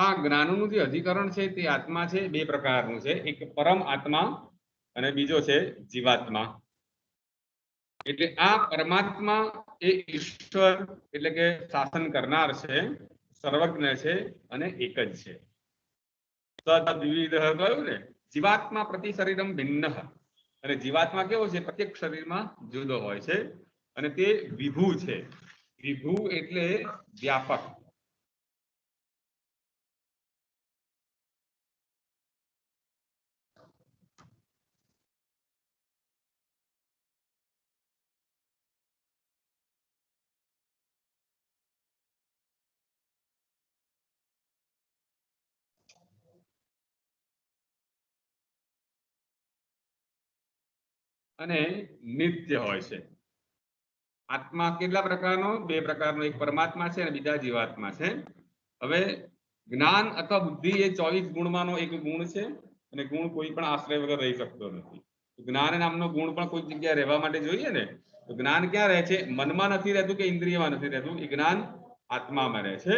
આ જ્ઞાનનું જે અધિકરણ છે તે આત્મા છે, બે પ્રકારનું છે, એક પરમ આત્મા અને બીજો છે જીવાત્મા. એટલે આ પરમાત્મા એ ઈશ્વર એટલે કે શાસન કરનાર છે, સર્વજ્ઞ છે અને એક જ છે. તદ્વિવિધ કહ્યું ને, જીવાત્મા પ્રતિ શરીરમ ભિન્ન. અને જીવાત્મા કેવો છે? પ્રત્યેક શરીરમાં જુદો હોય છે અને તે વિભુ છે. વિભુ એટલે વ્યાપક. અને નિત્ય હોય છે. આત્મા કેટલા પ્રકારનો? બે પ્રકારનો, એક પરમાત્મા છે અને બીજા જીવાત્મા છે. હવે જ્ઞાન અથવા બુદ્ધિ એ 24 ગુણમાંનો એક ગુણ છે અને ગુણ કોઈ પણ આશ્રય વગર રહી શકતો નથી. જ્ઞાન નામનો ગુણ પણ કોઈ જગ્યાએ રહેવા માટે જોઈએ ને, તો જ્ઞાન ક્યાં રહે છે? મનમાં નથી રહેતું કે ઇન્દ્રિયમાં નથી રહેતું, એ જ્ઞાન આત્મામાં રહે છે.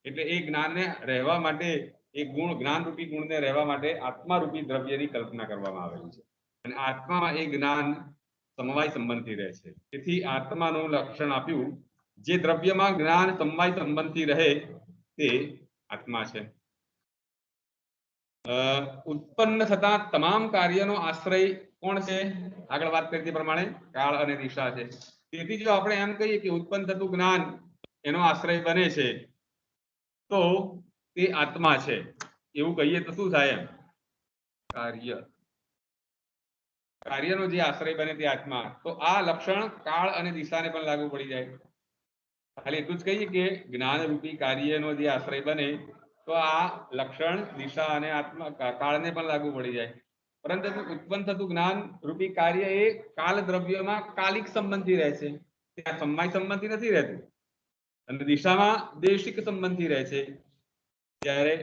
એટલે એ જ્ઞાનને રહેવા માટે, એ ગુણ, જ્ઞાન રૂપી ગુણને રહેવા માટે આત્મા રૂપી દ્રવ્યની કલ્પના કરવામાં આવેલી છે અને આત્મામાં એ જ્ઞાન સમવાય સંબંધી રહે છે. તેથી આત્માનું લક્ષણ આપ્યું, જે દ્રવ્યમાં જ્ઞાન સમવાય સંબંધી રહે તે આત્મા છે. ઉત્પન્ન થતા તમામ કાર્યનો આશ્રય કોણ છે? આગળ વાત કરી તે પ્રમાણે કાળ અને દિશા છે. તેથી જો આપણે એમ કહીએ કે ઉત્પન્ન થતું જ્ઞાન એનો આશ્રય બને છે તો તે આત્મા છે, એવું કહીએ તો શું થાય? એમ કાર્ય, કાર્યનો જે આશ્રય બને તે આત્મા. તો આ લક્ષણ કાળ અને દિશાને પણ લાગુ પડી જાય. ખાલી એટલું જ કહીએ કે જ્ઞાન રૂપી કાર્યનો જે આશ્રય બને તો આ લક્ષણ દિશા અને આત્મા કાળને પણ લાગુ પડી જાય. પરંતુ ઉત્પન્ન થતું જ્ઞાન રૂપી કાર્ય એ કાલ દ્રવ્યમાં કાલિક સંબંધી રહે છે, ત્યાં સમય સંબંધી નથી રહેતું. અને દિશામાં દેશિક સંબંધી રહે છે, જ્યારે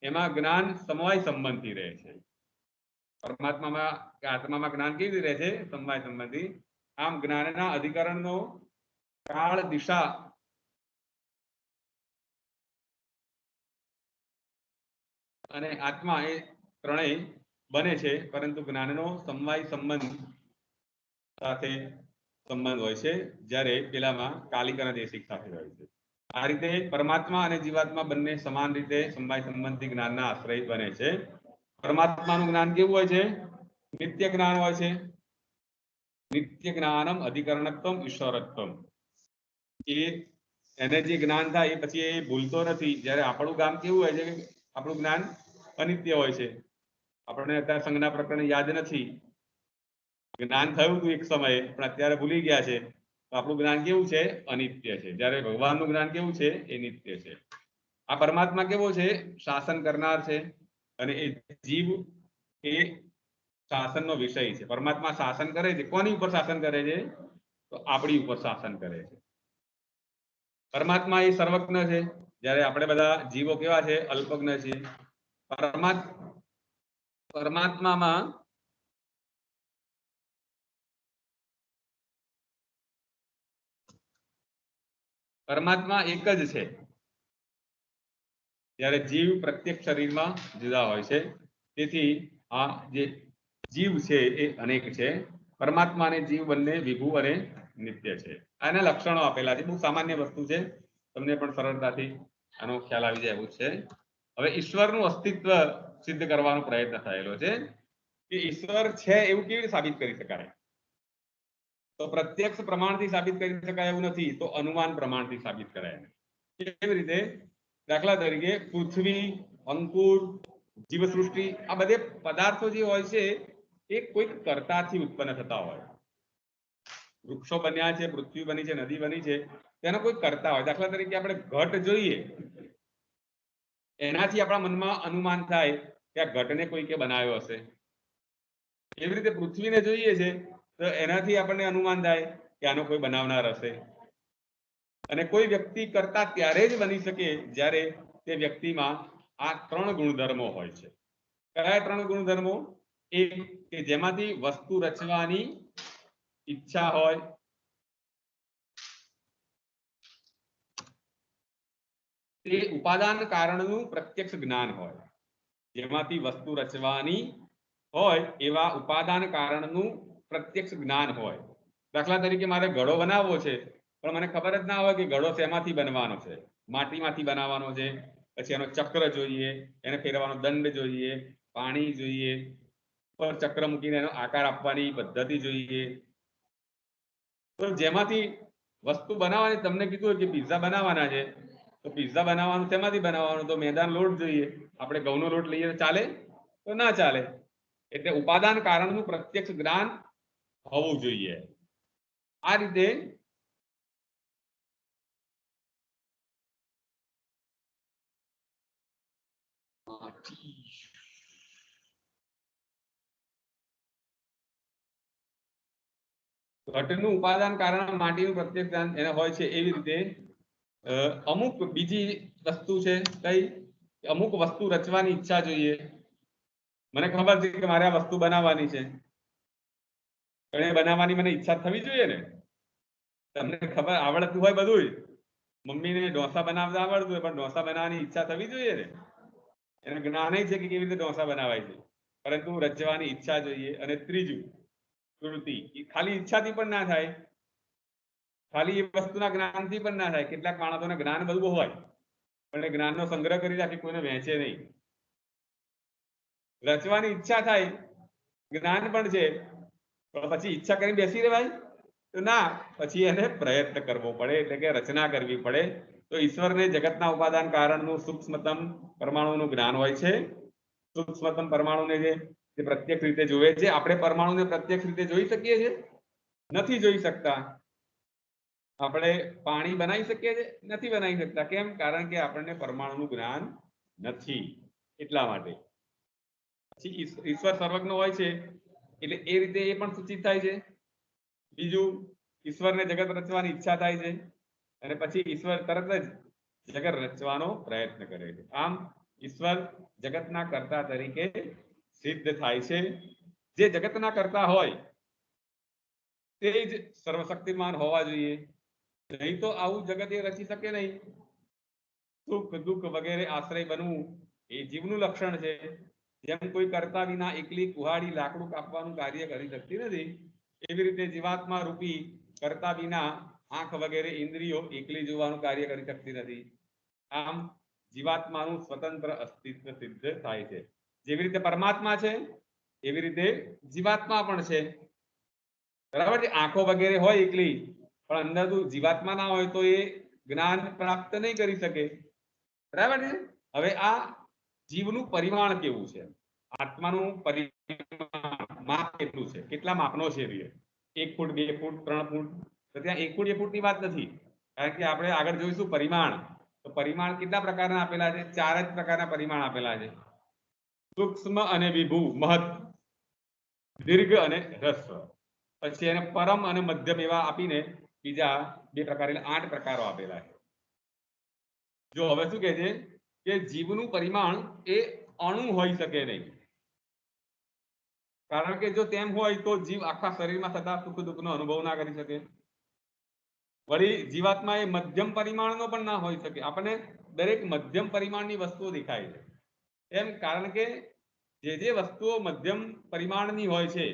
એમાં જ્ઞાન સમવાય સંબંધી રહે છે. પરમાત્મામાં કે આત્મામાં જ્ઞાન કેવી રીતે રહે છે? સમવાય સંબંધી. આમ જ્ઞાનના અધિકરણનો કાળ, દિશા અને આત્મા એ ત્રણેય બને છે, પરંતુ જ્ઞાનનો સમવાય સંબંધ સાથે સંબંધ હોય છે, જ્યારે પેલામાં કાલિક અને દેશિક સાથે હોય છે. આ રીતે પરમાત્મા અને જીવાત્મા બંને સમાન રીતે સમવાય સંબંધી જ્ઞાનના આશ્રય બને છે. પરમાત્માનું જ્ઞાન કેવું હોય છે? નિત્ય જ્ઞાન હોય છે. નિત્ય જ્ઞાનમ અધિકરણત્વમ ઈશ્વરત્વમ. એને જે જ્ઞાન થાય એ પછી એ ભૂલતો નથી. જ્યારે આપણું ગામ કેવું હોય છે કે આપણું જ્ઞાન અનિત્ય હોય છે. આપણને અત્યારે સંજ્ઞા પ્રકરણ યાદ નથી, જ્ઞાન થયું હતું એક સમયે પણ અત્યારે ભૂલી ગયા છે, તો આપણું જ્ઞાન કેવું છે? અનિત્ય છે. જ્યારે ભગવાનનું જ્ઞાન કેવું છે? એ નિત્ય છે. આ પરમાત્મા કેવો છે? શાસન કરનાર છે અને એ જીવ એ શાસનનો વિષય છે. પરમાત્મા શાસન કરે છે. કોની ઉપર શાસન કરે છે? તો આપણી ઉપર શાસન કરે છે. પરમાત્મા એ સર્વજ્ઞ છે, જ્યારે આપણે બધા જીવો કેવા છે? અલ્પજ્ઞ છીએ. પરમાત્મામાં પરમાત્મા એક જ છે, જ્યારે જીવ પ્રત્યેક શરીરમાં જુદા હોય છે. તેથી આ જે જીવ છે એ અનેક છે. પરમાત્મા અને જીવ બંને વિભુ અને નિત્ય છે. આના લક્ષણો આપેલા છે, બહુ સામાન્ય વસ્તુ છે, તમને પણ સરળતાથી આનો ખ્યાલ આવી જાય એવું છે. હવે ઈશ્વરનું અસ્તિત્વ સિદ્ધ કરવાનો પ્રયત્ન થયેલો છે કે ઈશ્વર છે એવું કેવી રીતે સાબિત કરી શકાય? તો પ્રત્યક્ષ પ્રમાણથી સાબિત કરી શકાય એવું નથી, તો અનુમાન પ્રમાણથી સાબિત કરાય. કેવી રીતે? દાખલા તરીકે પૃથ્વી, અંકુર, જીવસૃષ્ટિ, આ બધે પદાર્થો જે હોય છે એ કોઈક કર્તાથી ઉત્પન્ન થતા હોય. વૃક્ષો બન્યા છે, પૃથ્વી બની છે, નદી બની છે, તેનો કોઈ કર્તા હોય. દાખલા તરીકે આપણે ઘટ જોઈએ, એનાથી આપણા મનમાં અનુમાન થાય કે આ ઘટને કોઈકે બનાવ્યો હશે. એવી રીતે પૃથ્વીને જોઈએ છે તો એનાથી આપણને અનુમાન થાય કે આનો કોઈ બનાવનાર હશે. અને કોઈ વ્યક્તિ કરતા ત્યારે જ બની શકે જ્યારે તે વ્યક્તિમાં આ ત્રણ ગુણધર્મો હોય છે. કયા ત્રણ ગુણધર્મો? એક કે જેમાંથી વસ્તુ રચવાની ઈચ્છા હોય, તે ઉપાદાન કારણનું પ્રત્યક્ષ જ્ઞાન હોય. જેમાંથી વસ્તુ રચવાની હોય એવા ઉપાદાન કારણનું પ્રત્યક્ષ જ્ઞાન હોય. દાખલા તરીકે મારે ઘડો બનાવવો છે, પણ મને ખબર જ ના હોય કે ઘડો શેમાંથી બનવાનો છે. માટીમાંથી બનાવવાનો છે, પછી એનો ચક્ર જોઈએ, એને ફેરવાનો દંડ જોઈએ, પાણી જોઈએ, પર ચક્ર મૂકીને એનો આકાર આપવાની પદ્ધતિ જોઈએ. તો જેમાંથી વસ્તુ બનાવવાની તમને કીધું કે પિઝા બનાવવાના છે, તો પિઝા બનાવવાનું તેમાંથી બનાવવાનું, તો મેદાન લોટ જોઈએ. આપણે ઘઉંનો લોટ લઈએ તો ચાલે? તો ના ચાલે. એટલે ઉપાદાન કારણનું પ્રત્યક્ષ જ્ઞાન હોવું જોઈએ. આ રીતે ઘટનું ઉપાદાન કારણ માટીનું પ્રત્યક્ષ જ્ઞાન એને હોય છે. એવી રીતે અમુક બીજી વસ્તુ છે કઈ, અમુક વસ્તુ રચવાની ઈચ્છા જોઈએ. મને ખબર છે કે મારે આ વસ્તુ બનાવવાની છે, પણ એ બનાવવાની મને ઈચ્છા થવી જોઈએ ને. તમને ખબર આવડતું હોય બધું, મમ્મીને ઢોસા બનાવતા આવડતું હોય, પણ ઢોસા બનાવવાની ઈચ્છા થવી જોઈએ ને. એને જ્ઞાન છે કે કેવી રીતે ઢોસા બનાવાય છે, પરંતુ રચવાની ઈચ્છા જોઈએ. અને ત્રીજું સ્મૃતિ. ખાલી ઈચ્છાથી પણ ના થાય, ખાલી એ વસ્તુના જ્ઞાનથી પણ ના થાય. કેટલાક માણસોને જ્ઞાન બધું હોય, પણ એ જ્ઞાનનો સંગ્રહ કરી રાખી કોઈને વહેંચે નહીં. રચવાની ઈચ્છા થાય, જ્ઞાન પણ છે, પણ પછી ઈચ્છા કરીને બેસી રહેવાય તો ના, પછી એને પ્રયત્ન કરવો પડે, એટલે કે રચના કરવી પડે. તો ઈશ્વરને જગતના ઉપાદાન કારણનું સૂક્ષ્મતમ પરમાણુનું જ્ઞાન હોય છે. સૂક્ષ્મતમ પરમાણુને જે પ્રત્યક્ષ રીતે જોવે છે. આપણે પરમાણુને પ્રત્યક્ષ રીતે જોઈ શકીએ છીએ? નથી જોઈ શકતા. આપણે પાણી બનાવી શકીએ છીએ? નથી બનાવી શકતા. કેમ? કારણ કે આપણને પરમાણુનું જ્ઞાન નથી, એટલા માટે. પછી ઈશ્વર સર્વજ્ઞ હોય છે, એટલે એ રીતે એ પણ સૂચિત થાય છે. બીજું, ઈશ્વરને જગત રચવાની ઈચ્છા થાય છે, અને પછી ઈશ્વર તરત જ જગત રચવાનો પ્રયત્ન કરે છે. આમ ઈશ્વર જગતના કર્તા તરીકે સિદ્ધ થાય છે. જે જગતના કર્તા હોય તે જ સર્વશક્તિમાન હોવા જોઈએ. નહીં તો આવું જગત એ રચી શકે નહીં. સુખ દુઃખ વગેરે આશ્રય બનવું એ જીવનું લક્ષણ છે. જેમ કોઈ કરતા વિના એકલી કુહાડી લાકડું કાપવાનું કાર્ય કરી શકતી નથી, એવી રીતે જીવાત્મા રૂપી કરતા વિના આંખ વગેરે ઇન્દ્રિયો એકલી જોવાનું કાર્ય કરી શકતી નથી. આમ જીવાત્માનું સ્વતંત્ર અસ્તિત્વ સિદ્ધ થાય છે. જેવી રીતે પરમાત્મા છે, એવી રીતે જીવાત્મા પણ છે. બરાબર છે? આંખો વગેરે હોય એકલી, પણ અંદર જીવાત્મા ના હોય તો એ જ્ઞાન પ્રાપ્ત નહીં કરી શકે. બરાબર છે? હવે આ જીવનું પરિમાણ કેવું છે, આત્માનું પરિમાણ માપ કેટલું છે, કેટલા માપનો છે? 1 ફૂટ 2 ફૂટ 3 ફૂટ? તો ત્યાં 1 ફૂટ 2 ફૂટની વાત નથી. કારણ કે આપણે આગળ જોઈશું પરિમાણ. તો પરિમાણ કેટલા પ્રકારના આપેલા છે? 4 જ પ્રકારના પરિમાણ આપેલા છે: સૂક્ષ્મ અને વિભુ, મહત, દીર્ઘ અને હ્રસ્વ. પછી એને પરમ અને મધ્યમ એવા આપીને બીજા 2 પ્રકાર, એટલે 8 પ્રકારો આપેલા છે. જો હવે શું કહે છે કે જીવનું પરિમાણ એ અણુ હોઈ શકે નહીં. કારણ કે જો તેમ હોય તો જીવ આખા શરીરમાં થતા સુખ દુઃખનો અનુભવ ના કરી શકે. વળી જીવાત્મા એ મધ્યમ પરિમાણનો પણ ના હોઈ શકે. આપણને દરેક મધ્યમ પરિમાણની વસ્તુઓ દેખાય છે. એમ કારણ કે જે વસ્તુઓ મધ્યમ પરિમાણની હોય છે,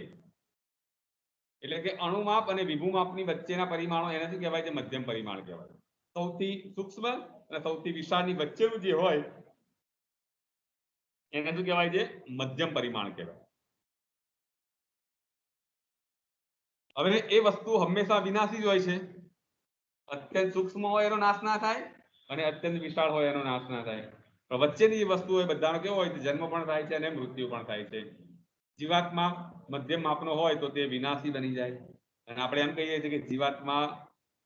એટલે કે અણુમાપ અને વિભુમાપની વચ્ચેના પરિમાણો, એને શું કહેવાય છે? મધ્યમ પરિમાણ કહેવાય. સૌથી સૂક્ષ્મ અને સૌથી વિશાળની વચ્ચેનું જે હોય એને શું કહેવાય છે? મધ્યમ પરિમાણ કહેવાય. હવે એ વસ્તુ હંમેશા વિનાશી જ હોય છે. અત્યંત સૂક્ષ્મ હોય એનો નાશ ના થાય, અને અત્યંત વિશાળ હોય એનો નાશ ના થાય. પણ વચ્ચેની જે વસ્તુ હોય બધાનો કેવો હોય? જન્મ પણ થાય છે અને મૃત્યુ પણ થાય છે. જીવાત્મા મધ્યમ માપનો હોય તો તે વિનાશી બની જાય. અને આપણે એમ કહીએ છીએ કે જીવાત્મા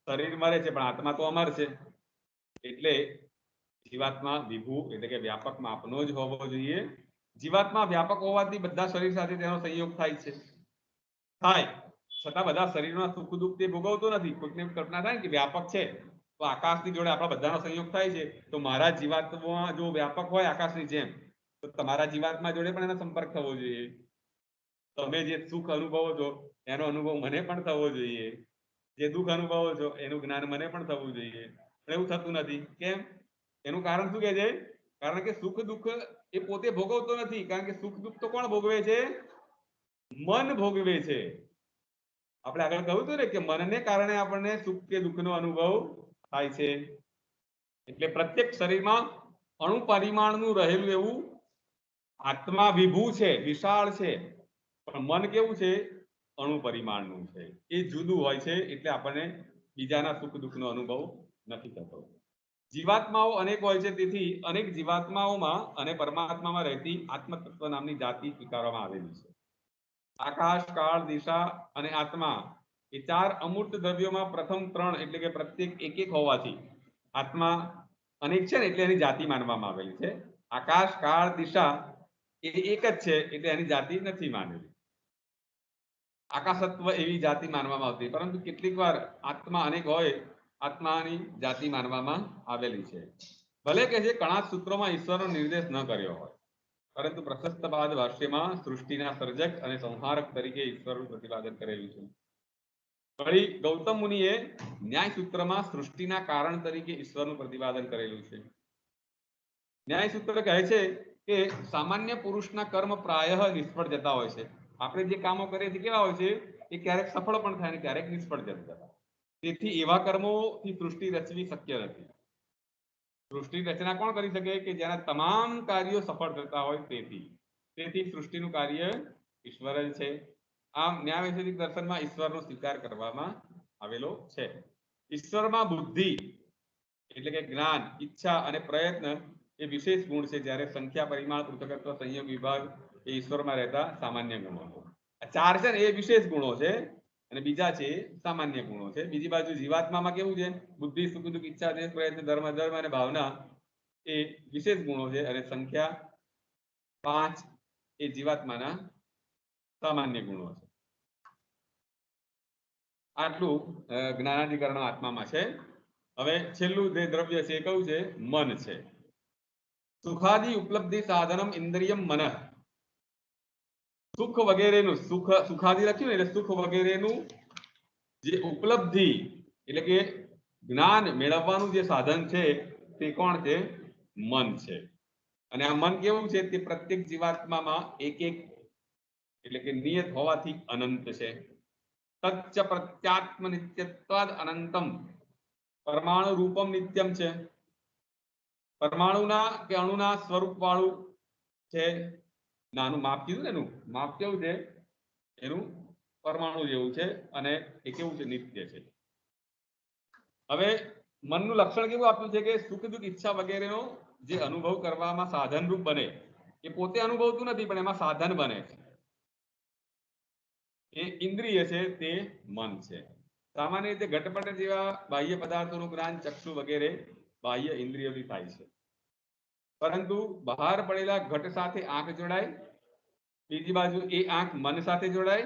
શરીર મરે છે, પણ આત્મા તો અમર છે. એટલે જીવાત્મા વિભુ એટલે કે વ્યાપક માપનો જ હોવો જોઈએ. જીવાત્મા વ્યાપક હોવાથી બધા શરીર સાથે તેનો સંયોગ થાય છે. થાય છતાં બધા શરીરમાં સુખ દુઃખ તે ભોગવતો નથી. કોઈકને કલ્પના થાય કે વ્યાપક છે, તો આકાશની જોડે આપણા બધાનો સંયોગ થાય છે. તો મારા જીવાત્મા જો વ્યાપક હોય આકાશની જેમ, તો તમારા જીવાત્મા જોડે પણ એનો સંપર્ક થવો જોઈએ. તમે જે સુખ અનુભવો છો એનો અનુભવ મને પણ થવો જોઈએ. જે દુઃખ અનુભવો છો એનું જ્ઞાન મને પણ થવું જોઈએ. પણ એવું થતું નથી. કેમ? એનું કારણ શું કહે છે? કારણ કે સુખ દુઃખ એ પોતે ભોગવતો નથી, કારણ કે સુખ દુઃખ તો કોણ ભોગવે છે? મન ભોગવે છે. આપણે આગળ કહ્યું હતું ને કે મનને કારણે આપણને સુખ કે દુઃખનો અનુભવ થાય છે. એટલે પ્રત્યેક શરીરમાં અણુ પરિમાણનું રહેલું એવું આત્મા વિભૂ છે, વિશાળ છે, પણ મન કેવું છે? અણુ પરિમાણનું છે. એ જુદું હોય છે, એટલે આપણને બીજાના સુખ દુઃખનો અનુભવ નથી થતો. જીવાત્માઓ અનેક હોય છે, તેથી અનેક જીવાત્માઓમાં અને પરમાત્મામાં રહેતી આત્મતત્વ નામની જાતિ સ્વીકારવામાં આવેલી છે. આકાશ, કાળ, દિશા અને આત્મા એ ચાર અમૂર્ત દ્રવ્યોમાં પ્રથમ ત્રણ એટલે કે પ્રત્યેક એક એક હોવાથી આત્મા અનેક છે ને એટલે એની જાતિ માનવામાં આવેલી છે. આકાશ, કાળ, દિશા એ એક જ છે, એટલે એની જાતિ નથી માનેલી. આકાશત્વ એવી જાતિ માનવામાં આવતી, પરંતુ કેટલીક વાર આત્મા અનેક હોય, આત્માની જાતિ માનવામાં આવેલી છે. ભલે કે જે કણાદ સૂત્રોમાં ઈશ્વરનો નિર્દેશ ન કર્યો હોય, પરંતુ પ્રશસ્તવાદ ભાષ્યમાં સૃષ્ટિના સર્જક અને સંહારક તરીકે ઈશ્વરનું પ્રતિપાદન કરેલું છે. વળી ગૌતમ મુનિએ ન્યાય સૂત્રમાં સૃષ્ટિના કારણ તરીકે ઈશ્વરનું પ્રતિપાદન કરેલું છે. ન્યાય સૂત્ર કહે છે કે સામાન્ય પુરુષના કર્મ પ્રાયઃ નિષ્ફળ જતા હોય છે. આપણે જે કામો કરીએ છીએ કેવા હોય છે? એ ક્યારેક સફળ પણ થાય અને ક્યારેક નિષ્ફળ જતા. તેથી એવા કર્મોથી સૃષ્ટિ રચવી શક્ય નથી. સૃષ્ટિ રચના કોણ કરી શકે? કે જેના તમામ કાર્યો સફળ થતા હોય તેથી સૃષ્ટિનું કાર્ય ઈશ્વર જ છે. આમ ન્યાય વૈશેષિક દર્શનમાં ઈશ્વરનો સ્વીકાર કરવામાં આવેલો છે. ઈશ્વરમાં બુદ્ધિ એટલે કે જ્ઞાન, ઈચ્છા અને પ્રયત્ન એ વિશેષ ગુણ છે, જ્યારે સંખ્યા, પરિમાણ, પૃથકત્વ, સંયોગ, વિભાગ એ ઈશ્વરમાં રહેતા સામાન્ય ગુણો. આ ચાર છે ને એ વિશેષ ગુણો છે અને બીજા છે સામાન્ય ગુણો છે. બીજી બાજુ જીવાત્મામાં કેવું છે? બુદ્ધિ, સુખ દુઃખ, ઈચ્છા, દેશ, પ્રયત્ન, ધર્મ અને ભાવના એ વિશેષ ગુણો છે અને સંખ્યા 5 એ જીવાત્માના સામાન્ય ગુણો છે. આટલું જ્ઞાનાધિકરણ આત્મામાં છે. હવે છેલ્લું જે દ્રવ્ય છે એ કયું છે? મન છે. સુખાદિ ઉપલબ્ધિ સાધનમ ઇન્દ્રિયમ મન. સુખ વગેરેનું સુખાદિ લખ્યું ને એટલે સુખ વગેરેનું જે ઉપલબ્ધિ એટલે કે જ્ઞાન મેળવવાનું જે સાધન છે તે કોણ છે? મન છે. અને આ મન કેવું છે? તે પ્રત્યેક જીવાત્મામાં એક એક એટલે કે નિયત હોવાથી અનંત છે. તચ્ચ પ્રત્યાત્મ નિત્યત્વાદ અનંતમ. પરમાણુ રૂપમ નિત્યમ છે. પરમાણુના કે અણુના સ્વરૂપ વાળું છે. નાનું માપ કીધું ને, એનું માપ કેવું છે? એનું પરમાણુ જેવું છે અને એ કેવું છે? નિત્ય છે. હવે મનનું લક્ષણ કેવું આપ્યું છે? કે સુખ દુઃખ, ઈચ્છા વગેરેનો જે અનુભવ કરવામાં સાધનરૂપ બને, એ પોતે અનુભવતું નથી, પણ એમાં સાધન બને છે. એ ઇન્દ્રિય છે, તે મન છે. સામાન્ય રીતે ઘટપટ જેવા બાહ્ય પદાર્થોનું જ્ઞાન ચક્ષુ વગેરે બાહ્ય ઇન્દ્રિયોથી થાય છે, પરંતુ બહાર પડેલા ઘટ સાથે આંખ જોડાય, બીજી બાજુ એ આંખ મન સાથે જોડાય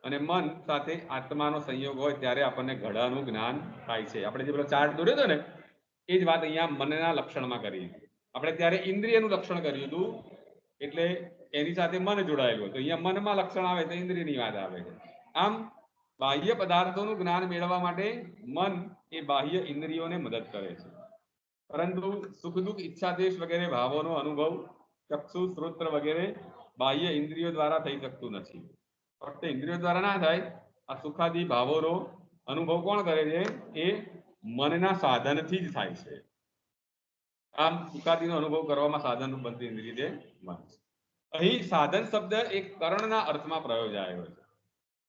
અને મન સાથે આત્માનો સંયોગ હોય ત્યારે આપણને ઘડાનું જ્ઞાન થાય છે. આપણે જે પેલો ચાર્ટ દોર્યો હતો ને, એ જ વાત અહીંયા મનના લક્ષણમાં કરી. આપણે ત્યારે ઇન્દ્રિયનું લક્ષણ કર્યું હતું, એટલે એની સાથે મન જોડાયેલું હતું. અહીંયા મનમાં લક્ષણ આવે તો ઇન્દ્રિયની વાત આવે છે. આમ બાહ્ય પદાર્થોનું જ્ઞાન મેળવવા માટે મન એ બાહ્ય ઇન્દ્રિયોને મદદ કરે છે, પરંતુ સુખ દુઃખ, ઈચ્છા, દેશ વગેરે ભાવોનો અનુભવ ચક્ષુ, શ્રોત્ર વગેરે બાહ્ય ઇન્દ્રિયો દ્વારા થઈ શકતું નથી. ફક્ત ઇન્દ્રિયો દ્વારા ના થાય. આ સુખાદી ભાવોનો અનુભવ કોણ કરે છે? એ મનના સાધનથી જ થાય છે. આમ સુખાદીનો અનુભવ કરવામાં સાધનરૂપ બનતી ઇન્દ્રિય છે મન. અહીં સાધન શબ્દ એક કરણના અર્થમાં પ્રયોજાયો છે.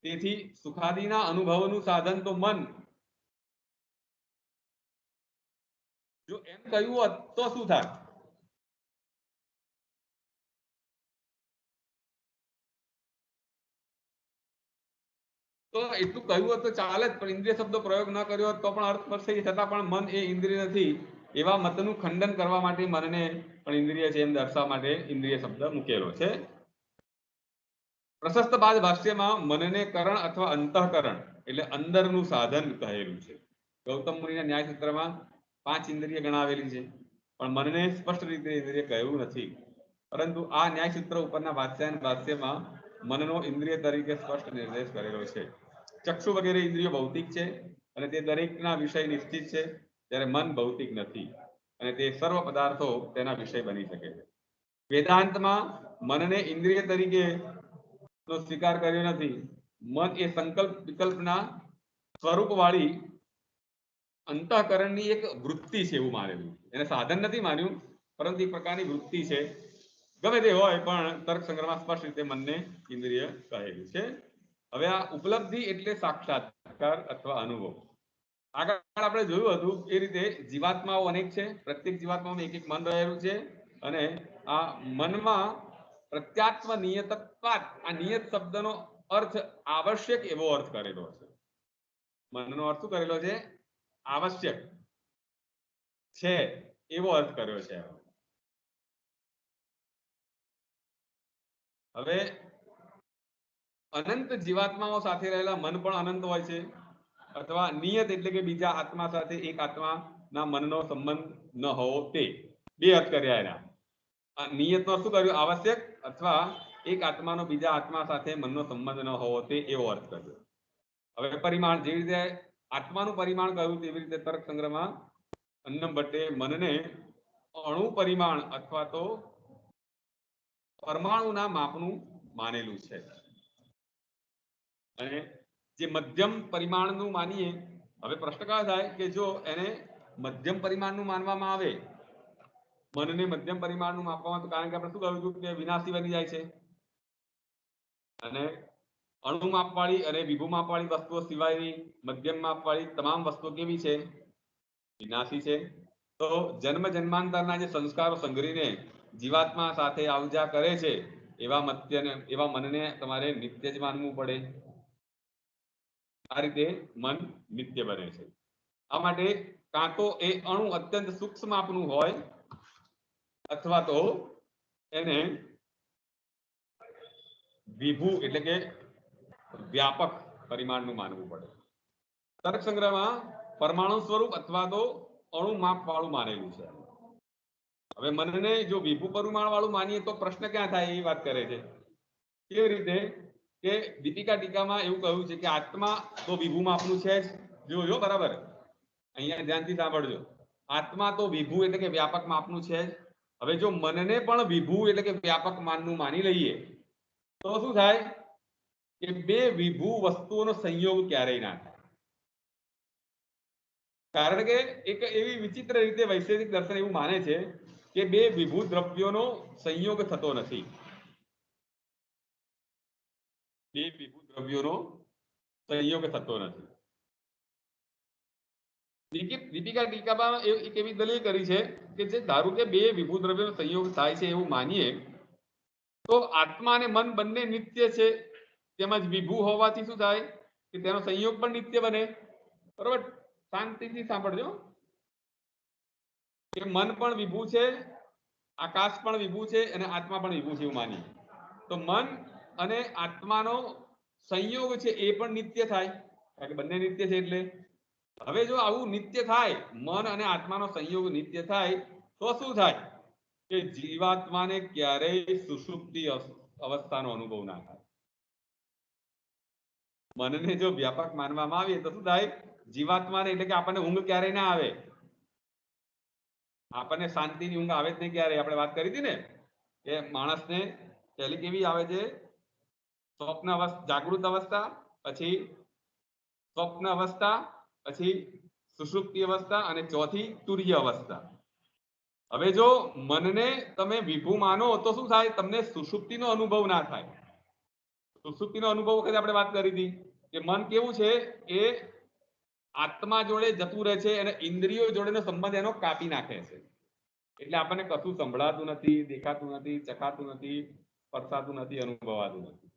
તેથી સુખાદીના અનુભવનું સાધન તો મન. જો એમ કહ્યું હોત તો શું થાય? તો એટલું કહ્યું હોત તો ચાલે જ, પણ ઇન્દ્રિય શબ્દો પ્રયોગ ન કર્યો હોત તો પણ અર્થ સ્પર્શ થઈ, છતાં પણ મન એ ઇન્દ્રિય નથી એવા મતનું ખંડન કરવા માટે મનને પણ ઇન્દ્રિય છે એમ દર્શાવવા માટે ઇન્દ્રિય શબ્દ મૂકેલો છે. પ્રશસ્ત બાદ ભાષ્યમાં મનને કરણ અથવા અંતઃકરણ એટલે અંદરનું સાધન કહેલું છે. ગૌતમ મુનિના ન્યાય સૂત્રમાં 5 ઇન્દ્રિય ગણાવેલી છે, પણ મનને સ્પષ્ટ રીતે ઇન્દ્રિય કહ્યું નથી. પરંતુ આ ન્યાય સૂત્ર ઉપરના ભાષ્યમાં મનનો ઇન્દ્રિય તરીકે સ્પષ્ટ નિર્દેશ કરેલો છે. ચક્ષુ વગેરે ઇન્દ્રિયો ભૌતિક છે અને તે દરેકના વિષય નિશ્ચિત છે, જ્યારે મન ભૌતિક નથી. અને તે સર્વ પદાર્થો તેના વિષય બની શકે છે. વેદાંતમાં મનને ઇન્દ્રિય તરીકે નો સ્વીકાર કર્યો નથી. મન એ સંકલ્પ વિકલ્પના સ્વરૂપવાળી અંતઃકરણની એક વૃત્તિ છે એવું માનેલું. એને સાધન નથી માન્યું, પરંતુ એક પ્રકારની વૃત્તિ છે. ગમે તે હોય પણ તર્ક સંગ્રહમાં સ્પષ્ટ રીતે મનને ઇન્દ્રિય કહેલું છે. હવે આ ઉપલબ્ધિ એટલે સાક્ષાત્કાર અથવા અનુભવ. આગળ આપણે જોયું હતું એ રીતે જીવાત્માઓ અનેક છે. પ્રત્યેક જીવાત્મામાં એક એક મન રહેલું છે અને આ મનમાં પ્રત્યાત્મ નિયતત્વાત, આ નિયત શબ્દનો અર્થ આવશ્યક એવો અર્થ કરેલો છે. મનનો અર્થ શું કરેલો છે? આવશ્યક છે એવો અર્થ કર્યો છે. હવે અનંત જીવાત્માઓ સાથે રહેલા મન પણ અનંત હોય છે, અથવા નિયત એટલે કે બીજા આત્મા સાથે એક આત્માના મનનો સંબંધ ન હોવો, તે બે અર્થ કર્યા એના. નિયતનો શું કર્યું? આવશ્યક, અથવા એક આત્માનો બીજા આત્મા સાથે મનનો સંબંધ ન હોવો તે એવો અર્થ કર્યો. હવે પરિમાણ, જેવી રીતે આત્માનું પરિમાણ કહ્યું તેવી રીતે તર્ક સંગ્રહમાં અન્નમ ભટ્ટે મનને અણુ પરિમાણ અથવા તો પરમાણુના માપનું માનેલું છે. અને જે મધ્યમ પરિમાણનું માનીએ, હવે પ્રશ્ન કયો થાય કે જો એને મધ્યમ પરિમાણનું માનવામાં આવે, મનને મધ્યમ પરિમાણનું માપવામાં, તો કારણ કે આપણે શું કહ્યું હતું કે વિનાશી બની જાય છે, અને અણુ માપવાળી અને વિભુ માપવાળી વસ્તુઓ સિવાયની મધ્યમ માપવાળી તમામ વસ્તુઓ કેવી છે? વિનાશી છે. તો જન્મ જન્માંતરના જે સંસ્કારો સંગ્રહીને જીવાત્મા સાથે આવજા કરે છે એવા મનને તમારે નિત્ય જ માનવું પડે. આ રીતે મન નિત્ય બને છે. આ માટે કાં તો એ અણુ અત્યંત સૂક્ષ્મ માપનું હોય, અથવા તો એને વિભુ એટલે કે વ્યાપક પરિમાણનું માનવું પડે. તર્ક સંગ્રહમાં પરમાણુ સ્વરૂપ અથવા તો અણુ માપ વાળું માનેલું છે. હવે મનને જો વિભુ પરિમાણ વાળું માનીએ તો પ્રશ્ન ક્યાં થાય એ વાત કરે છે. કેવી રીતે કે દીપિકા ટીકામાં એવું કહ્યું છે કે આત્મા તો વિભુ માપનું છે જ. જોજો બરાબર, અહીંયા ધ્યાનથી સાંભળજો. આત્મા તો વિભુ એટલે કે વ્યાપક માપનું છે જ. હવે જો મનને પણ વિભુ એટલે કે વ્યાપક માનનું માની લઈએ તો શું થાય કે બે વિભુ વસ્તુઓનો સંયોગ ક્યારેય ના થાય. કારણ કે એક એવી વિચિત્ર રીતે વૈશેષિક દર્શન એવું માને છે કે બે વિભુ દ્રવ્યોનો સંયોગ થતો નથી. બે વિભુ દ્રવ્યોનો સંયોગ થતો નથી. દીપિકા ટીકામાં એક એવી દલીલ કરી છે કે જે ધારો કે બે વિભુ દ્રવ્યોનો સંયોગ થાય છે એવું માનીએ તો આત્મા અને મન બંને નિત્ય છે, તેમજ વિભુ હોવાથી શું થાય કે તેનો સંયોગ પણ નિત્ય બને. બરોબર, શાંતિથી સાંભળજો કે મન પણ વિભુ છે, આકાશ પણ વિભુ છે અને આત્મા પણ વિભુ છે એવું માનીએ તો મન અને આત્માનો સંયોગ છે એ પણ નિત્ય થાય, કારણ કે બંને નિત્ય છે એટલે. હવે જો આવું નિત્ય થાય, મન અને આત્માનો સંયોગ નિત્ય થાય, તો શું થાય કે જીવાત્માને ક્યારેય સુષુપ્તિ અવસ્થાનો અનુભવ ના થાય. મનને જો વ્યાપક માનવામાં આવે તો શું થાય? જીવાત્માને એટલે કે આપણને ઊંઘ ક્યારેય ના આવે. આપણને શાંતિની ઊંઘ આવે જ નહીં ક્યારે. આપણે વાત કરી હતી ને કે માણસને પહેલી કેવી આવે છે? સ્વપ્ન અવસ્થા, જાગૃત અવસ્થા, પછી સ્વપ્ન અવસ્થા, પછી સુષુપ્તિ અવસ્થા અને ચોથી તુર્ય અવસ્થા. હવે જો મનને તમે વિભુ માનો તો શું થાય? તમને સુષુપ્તિનો અનુભવ ના થાય. સુષુપ્તિનો અનુભવ વખતે આપણે વાત કરી હતી કે મન કેવું છે? એ આત્મા જોડે જતું રહે છે અને ઇન્દ્રિયો જોડેનો સંબંધ એનો કાપી નાખે છે. એટલે આપણને કશું સંભળાતું નથી, દેખાતું નથી, ચખાતું નથી, સ્પર્શાતું નથી, અનુભવાતું નથી.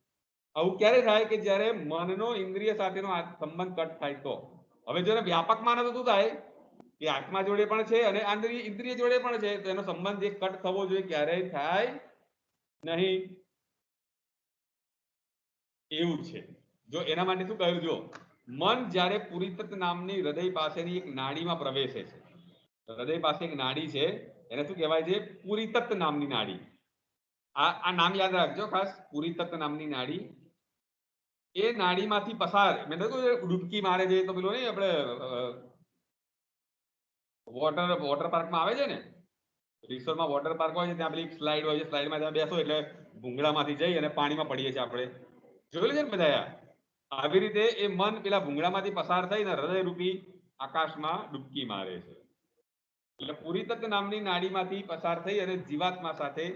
આવું ક્યારે થાય કે જ્યારે મનનો ઇન્દ્રિય સાથેનો સંબંધ કટ થાય તો. હવે જો વ્યાપક માનો તો શું થાય કે આત્મા જોડે પણ છે અને ઇન્દ્રિય જોડે પણ છે, તો એનો સંબંધ જે કટ થવો જોઈએ ક્યારેય થાય નહીં. એવું છે. જો એના માટે શું કહ્યું? જો મન જ્યારે પુરીતત નામની હૃદય પાસેની એક નાડીમાં પ્રવેશે છે, હૃદય પાસે એક નાડી છે, એને શું કહેવાય છે? પુરીતત નામની નાડી. આ નામ યાદ રાખજો ખાસ, પુરીતત નામની નાડી. એ નાડીમાંથી પસાર, મેં તો ડૂબકી મારે છે તો પેલો નહીં આપણે વોટર પાર્કમાં આવે છે ને, રિસોર્ટમાં વોટર પાર્ક હોય છે, ત્યાં પેલી સ્લાઇડ હોય છે, સ્લાઇડમાં ત્યાં બેસો એટલે ભૂંગળામાંથી જઈ અને પાણીમાં પડીએ છીએ આપણે, જોયેલું છે ને બધા. આવી રીતે એ મન પેલા ભૂંગળામાંથી પસાર થઈને હૃદયરૂપી આકાશમાં ડૂબકી મારે છે. એટલે પુરીતત્વ નામની નાડીમાંથી પસાર થઈ અને જીવાત્મા સાથે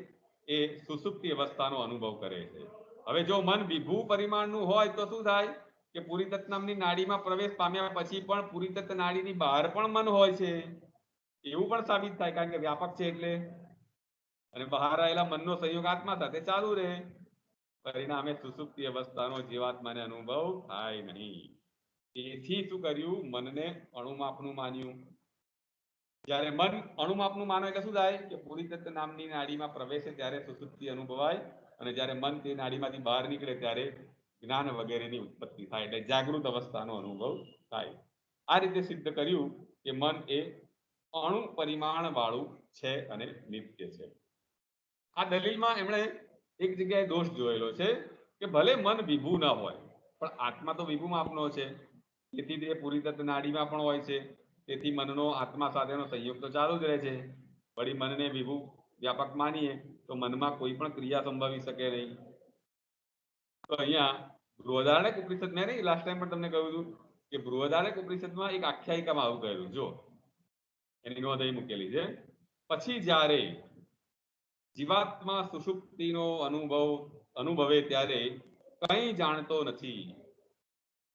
એ સુષુપ્તિ અવસ્થાનો અનુભવ કરે છે. હવે જો મન વિભુ પરિમાણનું હોય તો શું થાય કે પુરીતત્વ નામની નાડીમાં પ્રવેશ પામ્યા પછી પણ પુરીતત્વ નાડીની બહાર પણ મન હોય છે, એવું પણ સાબિત થાય, કારણ કે વ્યાપક છે એટલે. અને બહાર આવેલા મનનો સંયોગ આત્મા સાથે ચાલુ રહે, પરિણામે સુષુપ્તિ અવસ્થાનો જીવાત્માને અનુભવ થાય નહીં. તેથી શું કર્યું, મનને અણુમાપનું માન્યું. જ્યારે મન અણુમાપનું માનો એટલે શું થાય કે પુરીતત્વ નામની નાડીમાં પ્રવેશે ત્યારે સુષુપ્તિ અનુભવાય, અને જ્યારે મન તે નાડીમાંથી બહાર નીકળે ત્યારે જ્ઞાન વગેરેની ઉત્પત્તિ થાય, એટલે જાગૃત અવસ્થાનો અનુભવ થાય. આ રીતે સિદ્ધ કર્યું કે મન એ અણુ પરિમાણ વાળું છે અને નિત્ય છે. આ દલીલમાં એમણે એક જગ્યાએ દોષ જોયેલો છે કે ભલે મન વિભુ ન હોય પણ આત્મા તો વિભુ માપનો છે, તેથી તે પુરીતત્વ નાડીમાં પણ હોય છે, તેથી મનનો આત્મા સાથેનો સંયોગ તો ચાલુ જ રહે છે. વળી મનને વિભુ વ્યાપક માનીએ તો મનમાં કોઈ પણ ક્રિયા સંભવી શકે નહીં. તો અહીંયા બૃહદારણ્યક ઉપનિષદ, મેં નહીં લાસ્ટ ટાઈમ પણ તમને કહ્યું હતું કે બૃહદારણ્યક ઉપનિષદમાં એક આખ્યાયિકામાં આવું કહેલું, જો એની નોંધ અહીં મૂકેલી છે. પછી જ્યારે જીવાત્મા સુષુપ્તિનો અનુભવે ત્યારે કંઈ જાણતો નથી.